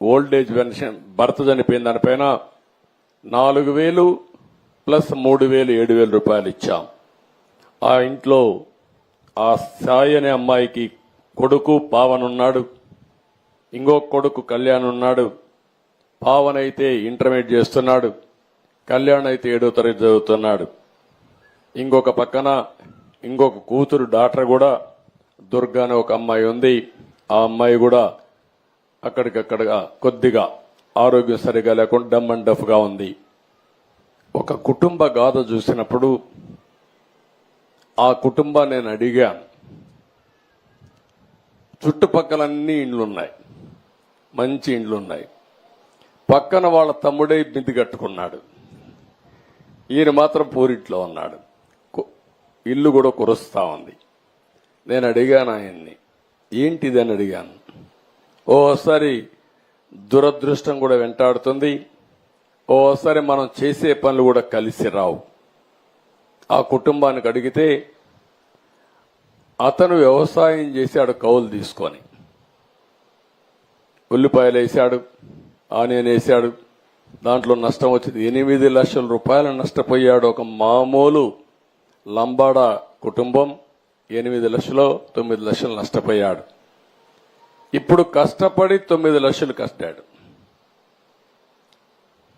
Old age pension భర్త చనిపోయిన దానిపైన 4,000 ప్లస్ 3,000 7,000 రూపాయలు ఇచ్చాం. ఆ ఇంట్లో ఆ సాయి అనే అమ్మాయికి కొడుకు పావన్ ఉన్నాడు, ఇంకో కొడుకు కళ్యాణ్ ఉన్నాడు. పావన్ అయితే ఇంటర్మీడియట్ చేస్తున్నాడు, కళ్యాణ్ అయితే 7వ తరగతి చదువుతున్నాడు. ఇంకొక పక్కన ఇంకొక కూతురు డాక్టర్ కూడా దుర్గా అనే ఒక అమ్మాయి ఉంది. ఆ అమ్మాయి కూడా అక్కడికక్కడ కొద్దిగా ఆరోగ్యం సరిగా లేకుండా డమ్ అండ్ డఫ్ గా ఉంది. ఒక కుటుంబ గాథ చూసినప్పుడు ఆ కుటుంబాన్ని నేను అడిగాను. చుట్టుపక్కలన్నీ ఇండ్లున్నాయి, మంచి ఇండ్లున్నాయి. పక్కన వాళ్ళ తమ్ముడే మిద్ది కట్టుకున్నాడు, ఈయన మాత్రం పూరింట్లో ఉన్నాడు. ఇల్లు కూడా కురుస్తా ఉంది. నేను అడిగాను ఆయన్ని, ఏంటిదని అడిగాను. ఓసారి దురదృష్టం కూడా వెంటాడుతుంది, ఓసారి మనం చేసే పనులు కూడా కలిసి రావు. ఆ కుటుంబానికి అడిగితే అతను వ్యవసాయం చేశాడు, కౌలు తీసుకొని ఉల్లిపాయలు వేశాడు, ఆనియన్ వేశాడు. దాంట్లో నష్టం వచ్చింది. 8 లక్షల రూపాయలు నష్టపోయాడు. ఒక మామూలు లంబాడా కుటుంబం 8 లక్షలు 9 లక్షలు నష్టపోయాడు. ఇప్పుడు కష్టపడి 9 లక్షలు కష్టాడు.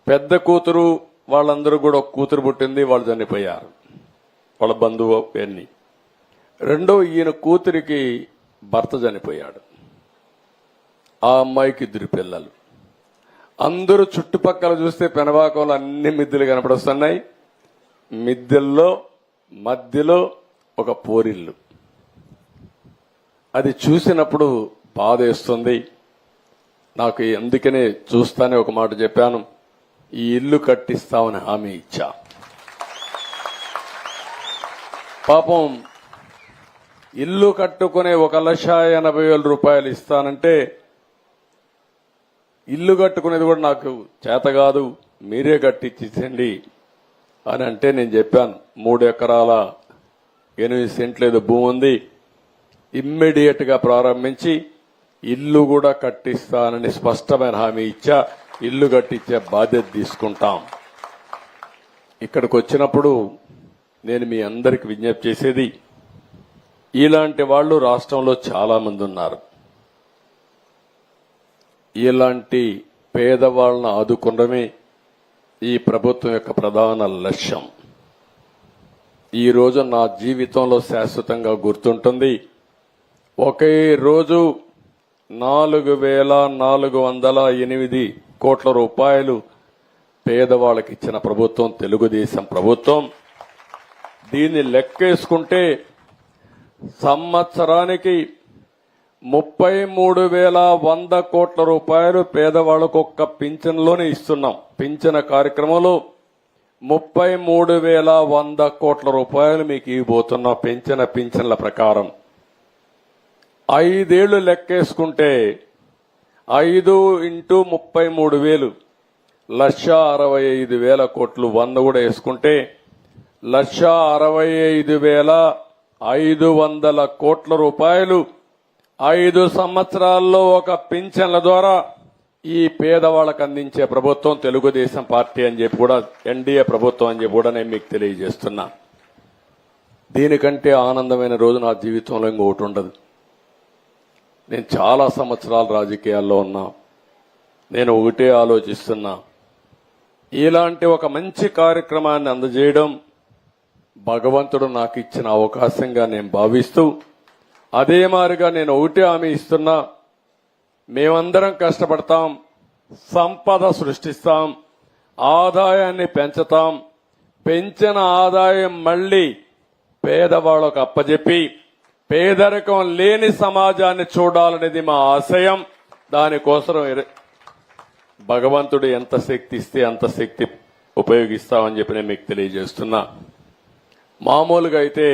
పెద్ద కూతురు వాళ్ళందరూ కూడా ఒక కూతురు పుట్టింది, వాళ్ళు చనిపోయారు, వాళ్ళ బంధువు ఎన్ని. రెండో ఈయన కూతురికి భర్త చనిపోయాడు. ఆ అమ్మాయికి 2 పిల్లలు. అందరూ చుట్టుపక్కల చూస్తే పెనబాకంలో అన్ని మిద్దెలు కనపడొస్తున్నాయి. మిద్దెల్లో మధ్యలో ఒక పోరిల్లు. అది చూసినప్పుడు బాధేస్తుంది నాకు. అందుకనే చూస్తానే ఒక మాట చెప్పాను, ఈ ఇల్లు కట్టిస్తామని హామీ ఇచ్చా. పాపం ఇల్లు కట్టుకునే 1,80,000 రూపాయలు ఇస్తానంటే, ఇల్లు కట్టుకునేది కూడా నాకు చేత కాదు, మీరే కట్టించండి అని అంటే నేను చెప్పాను. 3 ఎకరాల 8 సెంట్లు ఏదో భూమి ఉంది, ఇమ్మీడియట్ గా ప్రారంభించి ఇల్లు కూడా కట్టిస్తానని స్పష్టమైన హామీ ఇచ్చా. ఇల్లు కట్టించే బాధ్యత తీసుకుంటాం. ఇక్కడికి వచ్చినప్పుడు నేను మీ అందరికి విజ్ఞప్తి చేసేది, ఇలాంటి వాళ్ళు రాష్ట్రంలో చాలా మంది ఉన్నారు. ఇలాంటి పేదవాళ్ళను ఆదుకోవడమే ఈ ప్రభుత్వం యొక్క ప్రధాన లక్ష్యం. ఈ రోజు నా జీవితంలో శాశ్వతంగా గుర్తుంటుంది. ఒకే రోజు 4,408 కోట్ల రూపాయలు పేదవాళ్ళకి ఇచ్చిన ప్రభుత్వం తెలుగుదేశం ప్రభుత్వం. దీన్ని లెక్కేసుకుంటే సంవత్సరానికి 33,100 కోట్ల రూపాయలు పేదవాళ్లకు ఒక్క పింఛన్లోనే ఇస్తున్నాం. పింఛన కార్యక్రమంలో 33,100 కోట్ల రూపాయలు మీకు ఇవ్వబోతున్నాం. పింఛన్ల ప్రకారం 5 ఏళ్లు లెక్కేసుకుంటే 5 ఇంటూ 33,000 1,65,000 కోట్లు. 100 కూడా వేసుకుంటే 1,65,500 కోట్ల రూపాయలు 5 సంవత్సరాల్లో ఒక పింఛన్ల ద్వారా ఈ పేదవాళ్లకు అందించే ప్రభుత్వం తెలుగుదేశం పార్టీ అని చెప్పి కూడా, ఎన్డీఏ ప్రభుత్వం అని చెప్పి కూడా నేను మీకు తెలియజేస్తున్నా. దీనికంటే ఆనందమైన రోజు నా జీవితంలో ఇంకొకటి ఉండదు. నేను చాలా సంవత్సరాలు రాజకీయాల్లో ఉన్నా. నేను ఒకటే ఆలోచిస్తున్నా, ఇలాంటి ఒక మంచి కార్యక్రమాన్ని అందజేయడం భగవంతుడు నాకు ఇచ్చిన అవకాశంగా నేను భావిస్తూ, అదే మాదిరిగా నేను ఒకటే హామీ ఇస్తున్నా, మేమందరం కష్టపడతాం, సంపద సృష్టిస్తాం, ఆదాయాన్ని పెంచుతాం. పెంచిన ఆదాయం మళ్లీ పేదవాళ్లకు అప్పజెప్పి పేదరికం లేని సమాజాన్ని చూడాలనేది మా ఆశయం. దానికోసం భగవంతుడు ఎంత శక్తి ఇస్తే అంత శక్తి ఉపయోగిస్తామని చెప్పి నేను మీకు తెలియజేస్తున్నా. మామూలుగా అయితే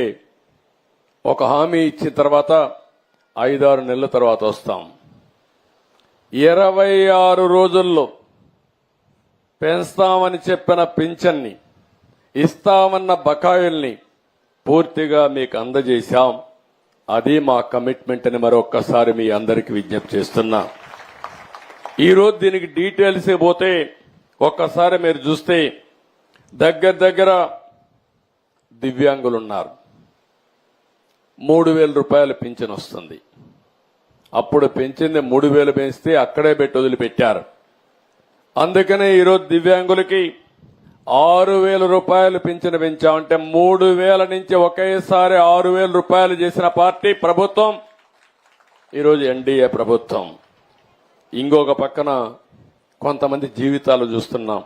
ఒక హామీ ఇచ్చిన తర్వాత 5-6 నెలల తర్వాత వస్తాం. 26 రోజుల్లో పెంచుతామని చెప్పిన పింఛన్ని, ఇస్తామన్న బకాయిల్ని పూర్తిగా మీకు అందజేశాం. అది మా కమిట్మెంట్ అని మరొక్కసారి మీ అందరికీ విజ్ఞప్తి చేస్తున్నా. ఈరోజు దీనికి డీటెయిల్స్ పోతే ఒక్కసారి మీరు చూస్తే దగ్గర దివ్యాంగులు ఉన్నారు. 3,000 రూపాయలు పింఛన్ వస్తుంది. అప్పుడు పెంచింది 3,000 పెంచితే అక్కడే పెట్టి వదిలిపెట్టారు. అందుకనే ఈరోజు దివ్యాంగులకి 6,000 రూపాయలు పింఛను పెంచామంటే 3,000 నుంచి ఒకేసారి 6,000 రూపాయలు చేసిన పార్టీ ప్రభుత్వం ఈరోజు ఎన్డీఏ ప్రభుత్వం. ఇంకొక పక్కన కొంతమంది జీవితాలు చూస్తున్నాం.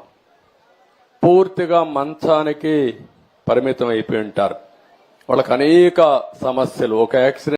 పూర్తిగా మంచానికి పరిమితం అయిపోయి ఉంటారు. వాళ్ళకి అనేక సమస్యలు. ఒక యాక్సిడెంట్